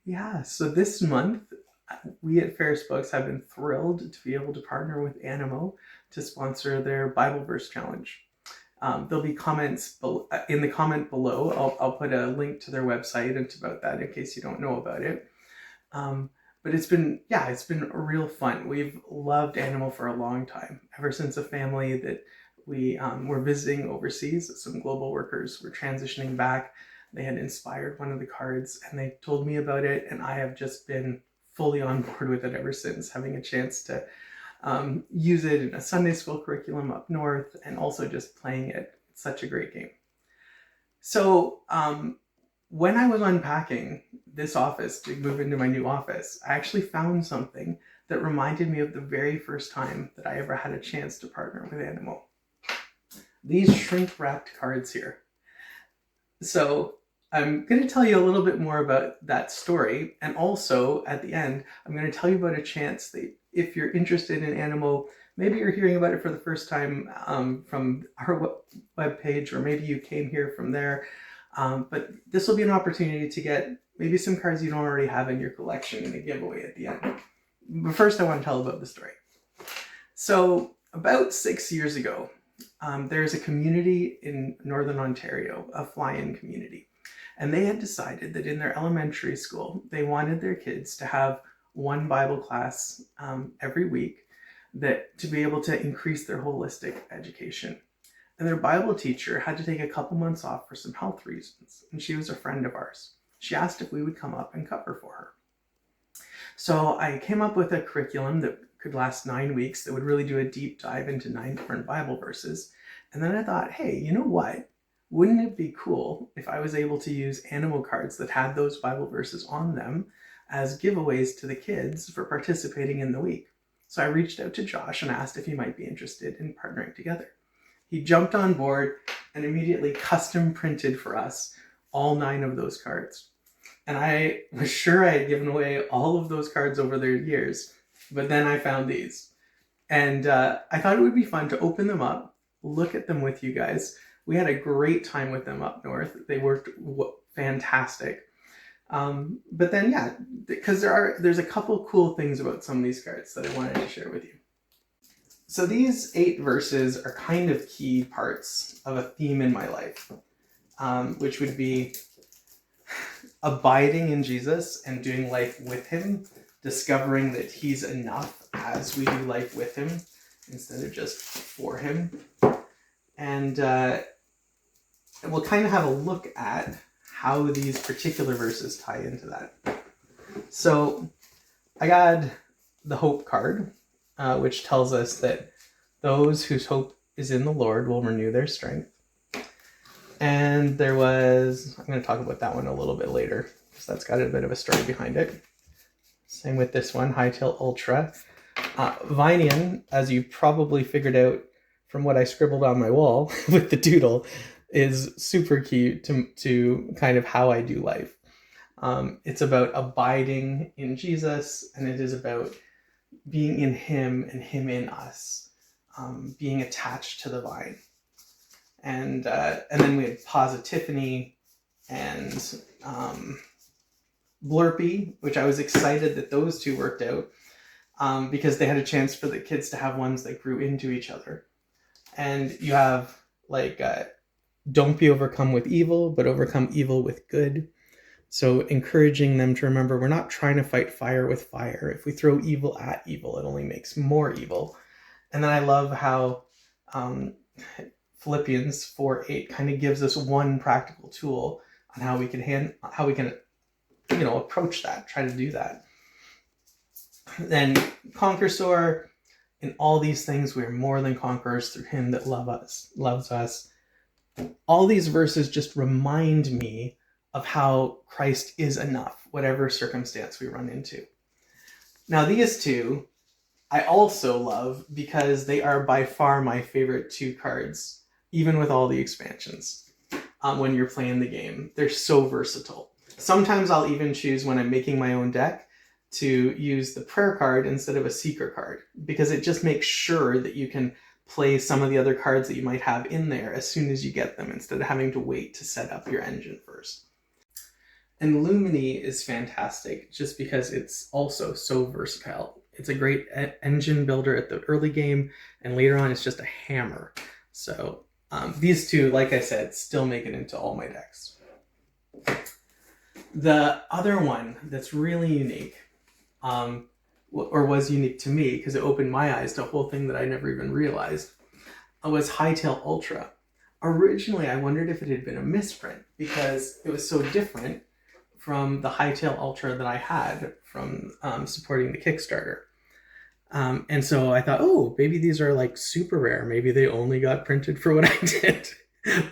Yeah, so this month, we at Ferus Books have been thrilled to be able to partner with Animo to sponsor their Bible verse challenge. There'll be comments in the comment below. I'll put a link to their website and about that in case you don't know about it. Um, but it's been real fun. We've loved Animo for a long time, ever since a family that we were visiting overseas. Some global workers were transitioning back. They had inspired one of the cards and they told me about it, and I have just been fully on board with it ever since, having a chance to use it in a Sunday school curriculum up north and also just playing it. It's such a great game. So when I was unpacking this office to move into my new office, I actually found something that reminded me of the very first time that I ever had a chance to partner with Animo. These shrink wrapped cards here. So I'm going to tell you a little bit more about that story, and also at the end I'm going to tell you about a chance that if you're interested in Animo, maybe you're hearing about it for the first time from our webpage, or maybe you came here from there, but this will be an opportunity to get maybe some cards you don't already have in your collection in a giveaway at the end. But first I want to tell about the story. So about 6 years ago, there's a community in Northern Ontario, a fly-in community, and they had decided that in their elementary school, they wanted their kids to have one Bible class every week to be able to increase their holistic education. And their Bible teacher had to take a couple months off for some health reasons, and she was a friend of ours. She asked if we would come up and cover for her. So I came up with a curriculum that could last 9 weeks that would really do a deep dive into 9 different Bible verses. And then I thought, hey, you know what? Wouldn't it be cool if I was able to use Animo cards that had those Bible verses on them as giveaways to the kids for participating in the week? So I reached out to Josh and asked if he might be interested in partnering together. He jumped on board and immediately custom printed for us all 9 of those cards. And I was sure I had given away all of those cards over the years, but then I found these. And I thought it would be fun to open them up, look at them with you guys. We had a great time with them up north. They worked fantastic. But then, yeah, because there's a couple cool things about some of these cards that I wanted to share with you. So these 8 verses are kind of key parts of a theme in my life, which would be abiding in Jesus and doing life with him, discovering that he's enough as we do life with him instead of just for him. And we'll kind of have a look at how these particular verses tie into that. So I got the hope card, which tells us that those whose hope is in the Lord will renew their strength. And I'm going to talk about that one a little bit later, because that's got a bit of a story behind it. Same with this one, Hightail Ultra. Vinian, as you probably figured out from what I scribbled on my wall with the doodle, is super key to kind of how I do life. It's about abiding in Jesus, and it is about being in him and him in us, being attached to the vine. And then we had Positifany and Blurpy, which I was excited that those 2 worked out because they had a chance for the kids to have ones that grew into each other. And you have don't be overcome with evil, but overcome evil with good. So encouraging them to remember we're not trying to fight fire with fire. If we throw evil at evil, it only makes more evil. And then I love how Philippians 4:8 kind of gives us one practical tool on how we can approach that, try to do that. Then conquer sore. In all these things we are more than conquerors through him that loves us. All these verses just remind me of how Christ is enough, whatever circumstance we run into. Now these 2 I also love because they are by far my favorite 2 cards, even with all the expansions. When you're playing the game, they're so versatile. Sometimes I'll even choose, when I'm making my own deck, to use the prayer card instead of a seeker card, because it just makes sure that you can play some of the other cards that you might have in there as soon as you get them, instead of having to wait to set up your engine first. And Lumini is fantastic just because it's also so versatile. It's a great engine builder at the early game, and later on it's just a hammer. So these two, like I said, still make it into all my decks. The other one that's really unique, or was unique to me because it opened my eyes to a whole thing that I never even realized, was Hightail Ultra. Originally, I wondered if it had been a misprint because it was so different from the Hightail Ultra that I had from supporting the Kickstarter. And so I thought, oh, maybe these are like super rare. Maybe they only got printed for what I did.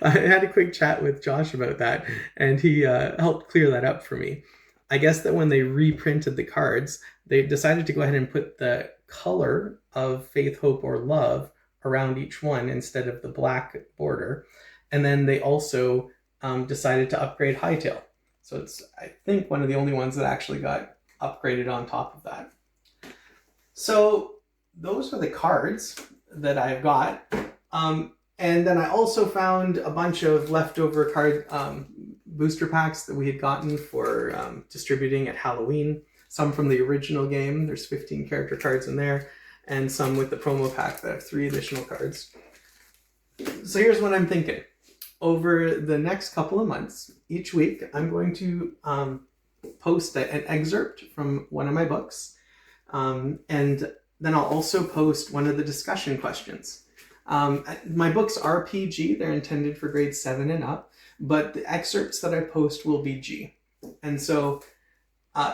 I had a quick chat with Josh about that, and he helped clear that up for me. I guess that when they reprinted the cards, they decided to go ahead and put the color of Faith, Hope, or Love around each one instead of the black border. And then they also decided to upgrade Hightail. So it's, I think, one of the only ones that actually got upgraded on top of that. So those are the cards that I've got. And then I also found a bunch of leftover card booster packs that we had gotten for distributing at Halloween. Some from the original game. There's 15 character cards in there. And some with the promo pack that have 3 additional cards. So here's what I'm thinking. Over the next couple of months, each week, I'm going to post an excerpt from one of my books. And then I'll also post one of the discussion questions. My books are PG. They're intended for grade 7 and up. But the excerpts that I post will be G. And so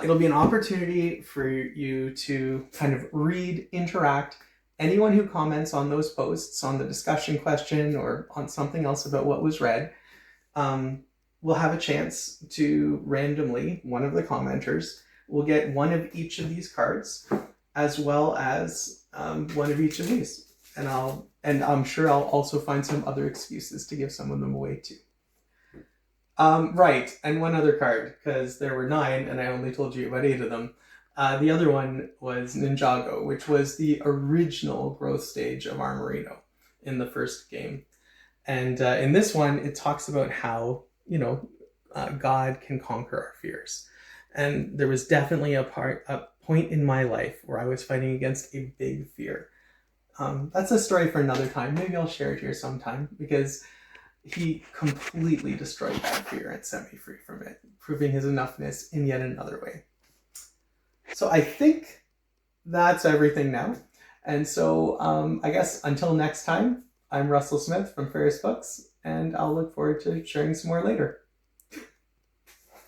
it'll be an opportunity for you to kind of read, interact. Anyone who comments on those posts, on the discussion question or on something else about what was read, will have a chance to randomly, one of the commenters will get one of each of these cards, as well as one of each of these. And I'm sure I'll also find some other excuses to give some of them away too. Right, and one other card, because there were 9 and I only told you about 8 of them. The other one was Ninjago, which was the original growth stage of Armorino in the first game. And in this one, it talks about how, God can conquer our fears. And there was definitely a point in my life where I was fighting against a big fear. That's a story for another time. Maybe I'll share it here sometime, because he completely destroyed that fear and set me free from it, proving his enoughness in yet another way. So I think that's everything now. And so I guess until next time, I'm Russell Smith from Ferus Books, and I'll look forward to sharing some more later.